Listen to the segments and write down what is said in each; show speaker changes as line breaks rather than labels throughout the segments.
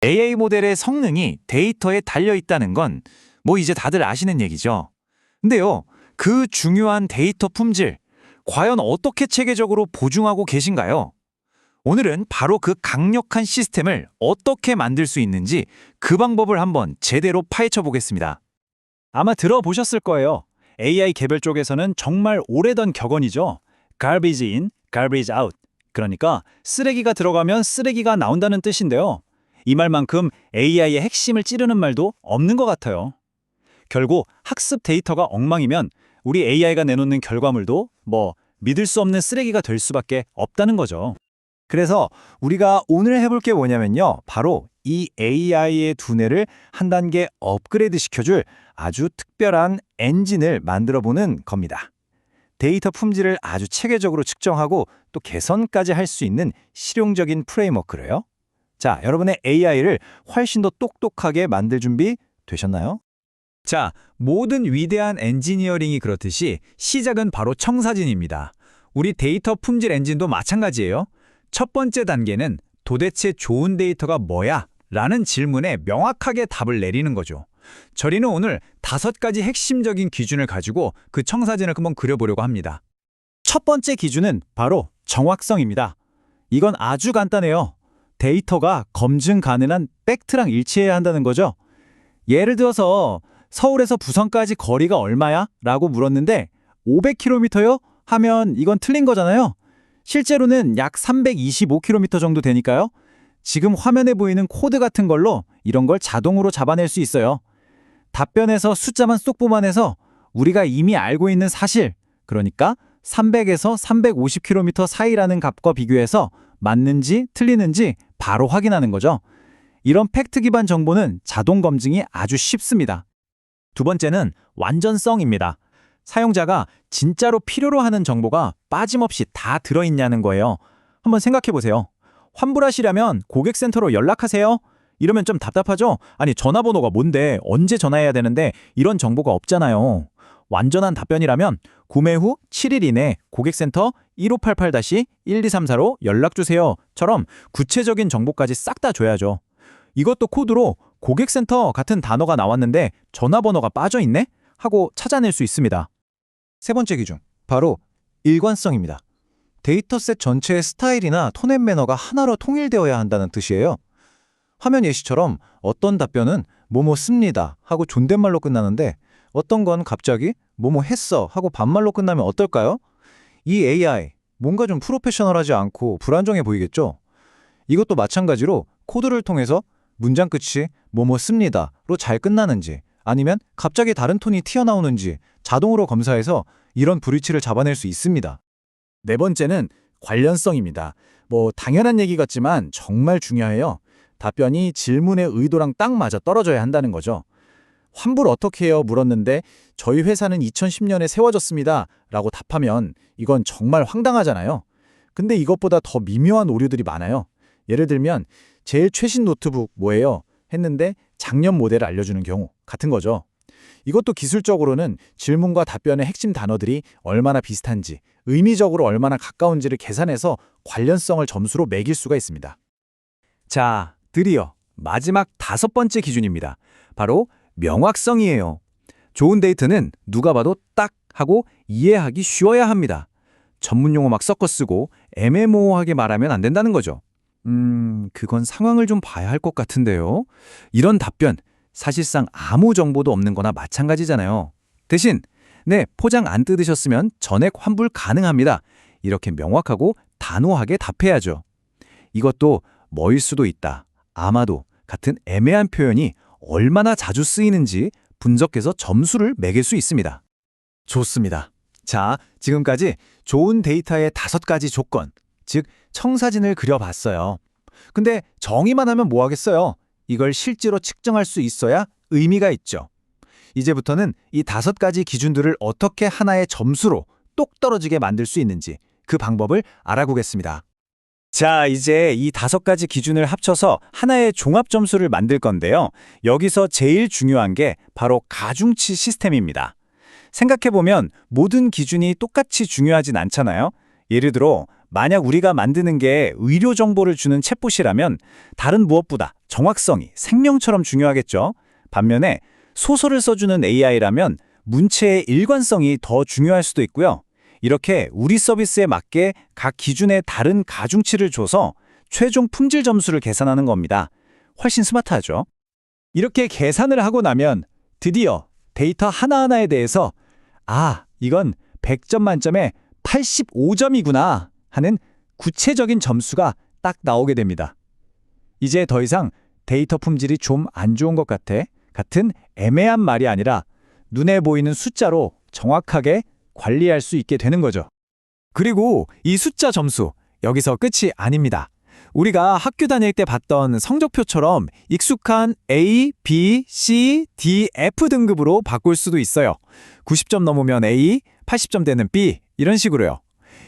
AI 모델의 성능이 데이터에 달려 있다는 건 뭐 이제 다들 아시는 얘기죠. 근데요, 그 중요한 데이터 품질, 과연 어떻게 체계적으로 보증하고 계신가요? 오늘은 바로 그 강력한 시스템을 어떻게 만들 수 있는지 그 방법을 한번 제대로 파헤쳐 보겠습니다.
아마 들어보셨을 거예요. AI 개발 쪽에서는 정말 오래된 격언이죠. garbage in, garbage out. 그러니까 쓰레기가 들어가면 쓰레기가 나온다는 뜻인데요. 이 말만큼 AI의 핵심을 찌르는 말도 없는 것 같아요. 결국 학습 데이터가 엉망이면 우리 AI가 내놓는 결과물도 믿을 수 없는 쓰레기가 될 수밖에 없다는 거죠.
그래서 우리가 오늘 해볼 게 뭐냐면요. 바로 이 AI의 두뇌를 한 단계 업그레이드 시켜줄 아주 특별한 엔진을 만들어 보는 겁니다. 데이터 품질을 아주 체계적으로 측정하고 또 개선까지 할 수 있는 실용적인 프레임워크래요. 자, 여러분의 AI를 훨씬 더 똑똑하게 만들 준비 되셨나요?
자, 모든 위대한 엔지니어링이 그렇듯이 시작은 바로 청사진입니다. 우리 데이터 품질 엔진도 마찬가지예요. 첫 번째 단계는 도대체 좋은 데이터가 뭐야? 라는 질문에 명확하게 답을 내리는 거죠. 저희는 오늘 5가지 핵심적인 기준을 가지고 그 청사진을 한번 그려보려고 합니다.
첫 번째 기준은 바로 정확성입니다. 이건 아주 간단해요. 데이터가 검증 가능한 팩트랑 일치해야 한다는 거죠. 예를 들어서 서울에서 부산까지 거리가 얼마야? 라고 물었는데 500km요? 하면 이건 틀린 거잖아요. 실제로는 약 325km 정도 되니까요. 지금 화면에 보이는 코드 같은 걸로 이런 걸 자동으로 잡아낼 수 있어요. 답변에서 숫자만 쏙 뽑아내서 우리가 이미 알고 있는 사실, 그러니까 300에서 350km 사이라는 값과 비교해서 맞는지 틀리는지 바로 확인하는 거죠. 이런 팩트 기반 정보는 자동 검증이 아주 쉽습니다. 두 번째는 완전성입니다. 사용자가 진짜로 필요로 하는 정보가 빠짐없이 다 들어있냐는 거예요. 한번 생각해 보세요. 환불하시려면 고객센터로 연락하세요. 이러면 좀 답답하죠? 아니, 전화번호가 뭔데, 언제 전화해야 되는데 이런 정보가 없잖아요. 완전한 답변이라면 구매 후 7일 이내 고객센터 1588-1234로 연락주세요처럼 구체적인 정보까지 싹 다 줘야죠. 이것도 코드로 고객센터 같은 단어가 나왔는데 전화번호가 빠져있네? 하고 찾아낼 수 있습니다. 세 번째 기준, 바로 일관성입니다. 데이터셋 전체의 스타일이나 톤 앤 매너가 하나로 통일되어야 한다는 뜻이에요. 화면 예시처럼 어떤 답변은 뭐뭐 씁니다 하고 존댓말로 끝나는데 어떤 건 갑자기 뭐뭐 했어 하고 반말로 끝나면 어떨까요? 이 AI, 뭔가 좀 프로페셔널하지 않고 불안정해 보이겠죠? 이것도 마찬가지로 코드를 통해서 문장 끝이 뭐뭐 씁니다로 잘 끝나는지 아니면 갑자기 다른 톤이 튀어나오는지 자동으로 검사해서 이런 불일치를 잡아낼 수 있습니다. 네 번째는 관련성입니다. 당연한 얘기 같지만 정말 중요해요. 답변이 질문의 의도랑 딱 맞아 떨어져야 한다는 거죠. 환불 어떻게 해요? 물었는데 저희 회사는 2010년에 세워졌습니다. 라고 답하면 이건 정말 황당하잖아요. 근데 이것보다 더 미묘한 오류들이 많아요. 예를 들면 제일 최신 노트북 뭐예요? 했는데 작년 모델을 알려주는 경우 같은 거죠. 이것도 기술적으로는 질문과 답변의 핵심 단어들이 얼마나 비슷한지, 의미적으로 얼마나 가까운지를 계산해서 관련성을 점수로 매길 수가 있습니다. 자, 드디어 마지막 5번째 기준입니다. 바로 명확성이에요. 좋은 데이터는 누가 봐도 딱 하고 이해하기 쉬워야 합니다. 전문 용어 막 섞어 쓰고 애매모호하게 말하면 안 된다는 거죠. 그건 상황을 좀 봐야 할 것 같은데요. 이런 답변, 사실상 아무 정보도 없는 거나 마찬가지잖아요. 대신, 네, 포장 안 뜯으셨으면 전액 환불 가능합니다. 이렇게 명확하고 단호하게 답해야죠. 이것도 뭐일 수도 있다, 아마도 같은 애매한 표현이 얼마나 자주 쓰이는지 분석해서 점수를 매길 수 있습니다. 좋습니다. 자, 지금까지 좋은 데이터의 5가지 조건, 즉 청사진을 그려봤어요. 근데 정의만 하면 뭐 하겠어요? 이걸 실제로 측정할 수 있어야 의미가 있죠. 이제부터는 이 5가지 기준들을 어떻게 하나의 점수로 똑 떨어지게 만들 수 있는지 그 방법을 알아보겠습니다. 자, 이제 이 5가지 기준을 합쳐서 하나의 종합 점수를 만들 건데요. 여기서 제일 중요한 게 바로 가중치 시스템입니다. 생각해보면 모든 기준이 똑같이 중요하진 않잖아요. 예를 들어 만약 우리가 만드는 게 의료 정보를 주는 챗봇이라면 다른 무엇보다 정확성이 생명처럼 중요하겠죠. 반면에 소설을 써주는 AI라면 문체의 일관성이 더 중요할 수도 있고요. 이렇게 우리 서비스에 맞게 각 기준에 다른 가중치를 줘서 최종 품질 점수를 계산하는 겁니다. 훨씬 스마트하죠. 이렇게 계산을 하고 나면 드디어 데이터 하나하나에 대해서 이건 100점 만점에 85점이구나 하는 구체적인 점수가 딱 나오게 됩니다. 이제 더 이상 데이터 품질이 좀 안 좋은 것 같은 애매한 말이 아니라 눈에 보이는 숫자로 정확하게 관리할 수 있게 되는 거죠. 그리고 이 숫자 점수, 여기서 끝이 아닙니다. 우리가 학교 다닐 때 봤던 성적표처럼 익숙한 A, B, C, D, F 등급으로 바꿀 수도 있어요. 90점 넘으면 A, 80점 되는 B, 이런 식으로요.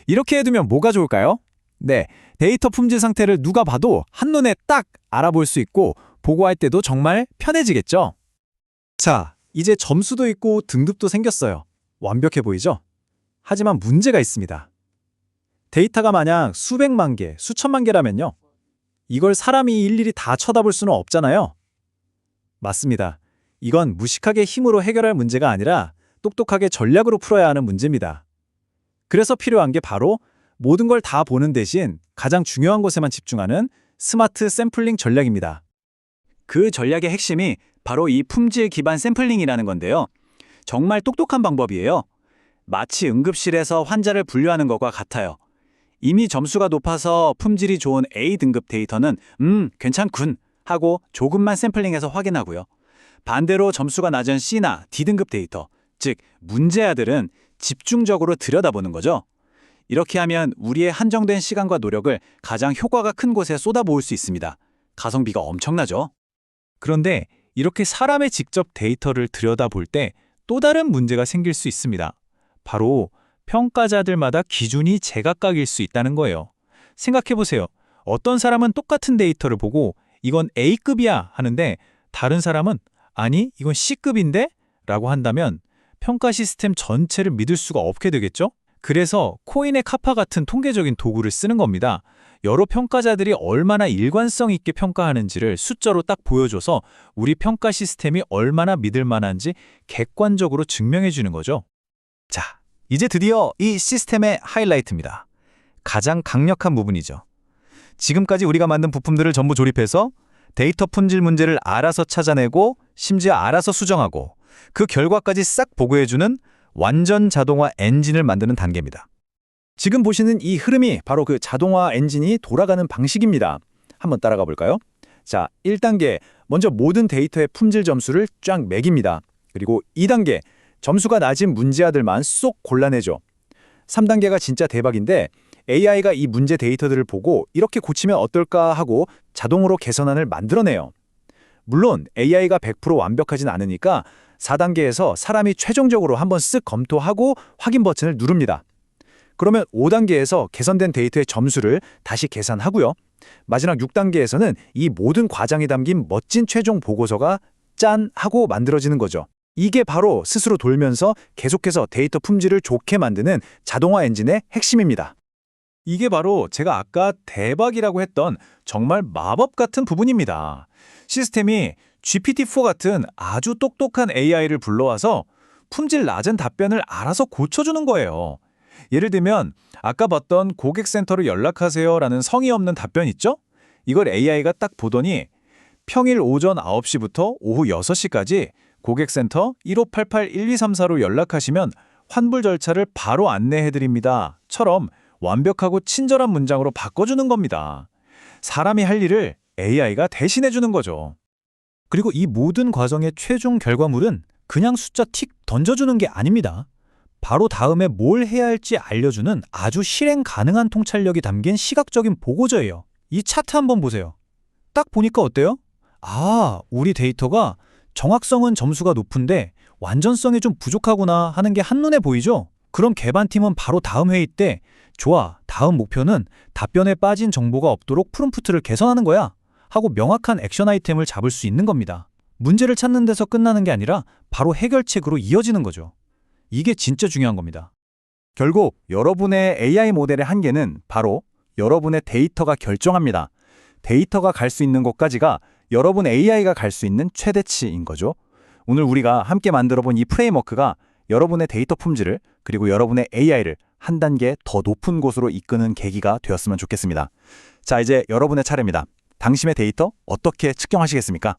이렇게 해두면 뭐가 좋을까요? 네, 데이터 품질 상태를 누가 봐도 한눈에 딱 알아볼 수 있고 보고할 때도 정말 편해지겠죠? 자, 이제 점수도 있고 등급도 생겼어요. 완벽해 보이죠? 하지만 문제가 있습니다. 데이터가 만약 수백만 개, 수천만 개라면요. 이걸 사람이 일일이 다 쳐다볼 수는 없잖아요. 맞습니다. 이건 무식하게 힘으로 해결할 문제가 아니라 똑똑하게 전략으로 풀어야 하는 문제입니다. 그래서 필요한 게 바로 모든 걸 다 보는 대신 가장 중요한 곳에만 집중하는 스마트 샘플링 전략입니다. 그 전략의 핵심이 바로 이 품질 기반 샘플링이라는 건데요. 정말 똑똑한 방법이에요. 마치 응급실에서 환자를 분류하는 것과 같아요. 이미 점수가 높아서 품질이 좋은 A등급 데이터는 괜찮군 하고 조금만 샘플링해서 확인하고요. 반대로 점수가 낮은 C나 D등급 데이터, 즉 문제아들은 집중적으로 들여다보는 거죠. 이렇게 하면 우리의 한정된 시간과 노력을 가장 효과가 큰 곳에 쏟아부을 수 있습니다. 가성비가 엄청나죠. 그런데 이렇게 사람의 직접 데이터를 들여다볼 때 또 다른 문제가 생길 수 있습니다. 바로 평가자들마다 기준이 제각각일 수 있다는 거예요. 생각해보세요. 어떤 사람은 똑같은 데이터를 보고 이건 A급이야 하는데 다른 사람은 아니 이건 C급인데? 라고 한다면 평가 시스템 전체를 믿을 수가 없게 되겠죠? 그래서 코인의 카파 같은 통계적인 도구를 쓰는 겁니다. 여러 평가자들이 얼마나 일관성 있게 평가하는지를 숫자로 딱 보여줘서 우리 평가 시스템이 얼마나 믿을 만한지 객관적으로 증명해 주는 거죠. 자, 이제 드디어 이 시스템의 하이라이트입니다. 가장 강력한 부분이죠. 지금까지 우리가 만든 부품들을 전부 조립해서 데이터 품질 문제를 알아서 찾아내고 심지어 알아서 수정하고 그 결과까지 싹 보고해주는 완전 자동화 엔진을 만드는 단계입니다. 지금 보시는 이 흐름이 바로 그 자동화 엔진이 돌아가는 방식입니다. 한번 따라가 볼까요? 자, 1단계 먼저 모든 데이터의 품질 점수를 쫙 매깁니다. 그리고 2단계 점수가 낮은 문제아들만 쏙 골라내죠. 3단계가 진짜 대박인데 AI가 이 문제 데이터들을 보고 이렇게 고치면 어떨까 하고 자동으로 개선안을 만들어내요. 물론 AI가 100% 완벽하진 않으니까 4단계에서 사람이 최종적으로 한번 쓱 검토하고 확인 버튼을 누릅니다. 그러면 5단계에서 개선된 데이터의 점수를 다시 계산하고요. 마지막 6단계에서는 이 모든 과정이 담긴 멋진 최종 보고서가 짠! 하고 만들어지는 거죠. 이게 바로 스스로 돌면서 계속해서 데이터 품질을 좋게 만드는 자동화 엔진의 핵심입니다. 이게 바로 제가 아까 대박이라고 했던 정말 마법 같은 부분입니다. 시스템이 GPT-4 같은 아주 똑똑한 AI를 불러와서 품질 낮은 답변을 알아서 고쳐주는 거예요. 예를 들면 아까 봤던 고객센터로 연락하세요라는 성의 없는 답변 있죠? 이걸 AI가 딱 보더니 평일 오전 9시부터 오후 6시까지 고객센터 1588-1234로 연락하시면 환불 절차를 바로 안내해드립니다. 처럼 완벽하고 친절한 문장으로 바꿔주는 겁니다. 사람이 할 일을 AI가 대신해주는 거죠. 그리고 이 모든 과정의 최종 결과물은 그냥 숫자 틱 던져주는 게 아닙니다. 바로 다음에 뭘 해야 할지 알려주는 아주 실행 가능한 통찰력이 담긴 시각적인 보고서예요. 이 차트 한번 보세요. 딱 보니까 어때요? 우리 데이터가 정확성은 점수가 높은데 완전성이 좀 부족하구나 하는 게 한눈에 보이죠? 그럼 개발팀은 바로 다음 회의 때 좋아, 다음 목표는 답변에 빠진 정보가 없도록 프롬프트를 개선하는 거야 하고 명확한 액션 아이템을 잡을 수 있는 겁니다. 문제를 찾는 데서 끝나는 게 아니라 바로 해결책으로 이어지는 거죠. 이게 진짜 중요한 겁니다. 결국 여러분의 AI 모델의 한계는 바로 여러분의 데이터가 결정합니다. 데이터가 갈 수 있는 곳까지가 여러분 AI가 갈 수 있는 최대치인 거죠. 오늘 우리가 함께 만들어본 이 프레임워크가 여러분의 데이터 품질을 그리고 여러분의 AI를 한 단계 더 높은 곳으로 이끄는 계기가 되었으면 좋겠습니다. 자, 이제 여러분의 차례입니다. 당신의 데이터 어떻게 측정하시겠습니까?